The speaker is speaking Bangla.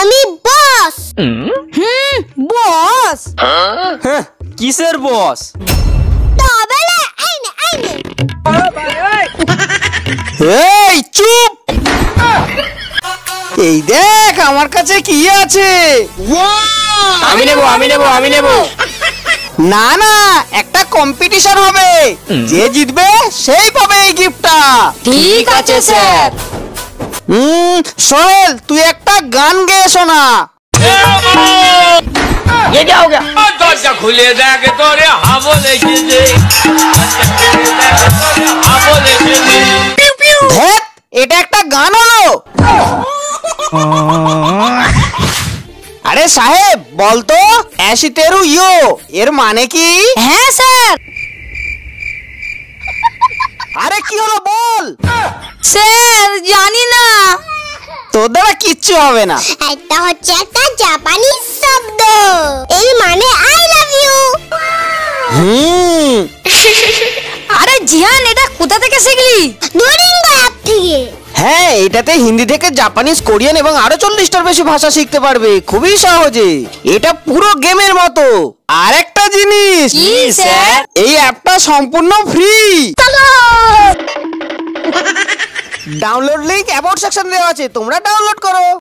আমি বস। বস? কিসের বস? তবেলে আইনে আইনে। এই চুপ! এই দেখ আমার কাছে কি আছে। আমি নেব। না না, একটা কম্পিটিশন হবে, যে জিতবে সেই পাবে এই গিফটটা। ঠিক আছে স্যার। সোহেল, তুই একটা গান গেয়ে শোনা। ये क्या हो गया? दरजा खुले देख तोरे हावले गिजे ধ্যাৎ, এটা একটা গান হলো? আরে সাহেব বলতো, অ্যাসিটেরু ইয়ো এর মানে কি? হ্যাঁ স্যার। আরে কি হলো বল। স্যার জানি না। তোর দ্বারা কিচ্ছু হবে না। এটা হচ্ছে একটা জাপানি শব্দ, এর মানে আই লাভ ইউ। আরে জিহান, এটা কোথা থেকে শিখলি? ডুওলিঙ্গো অ্যাপ থেকে। হ্যাঁ, এটাতে হিন্দি থেকে জাপানিজ, কোরিয়ান এবং আরো 40টার বেশি ভাষা শিখতে পারবে খুবই সহজে। এটা পুরো গেমের মতো। আর একটা জিনিস, কি স্যার? এই অ্যাপটা সম্পূর্ণ ফ্রি। ডাউনলোড লিংক অ্যাবাউট সেকশনে দেওয়া আছে, তোমরা ডাউনলোড করো।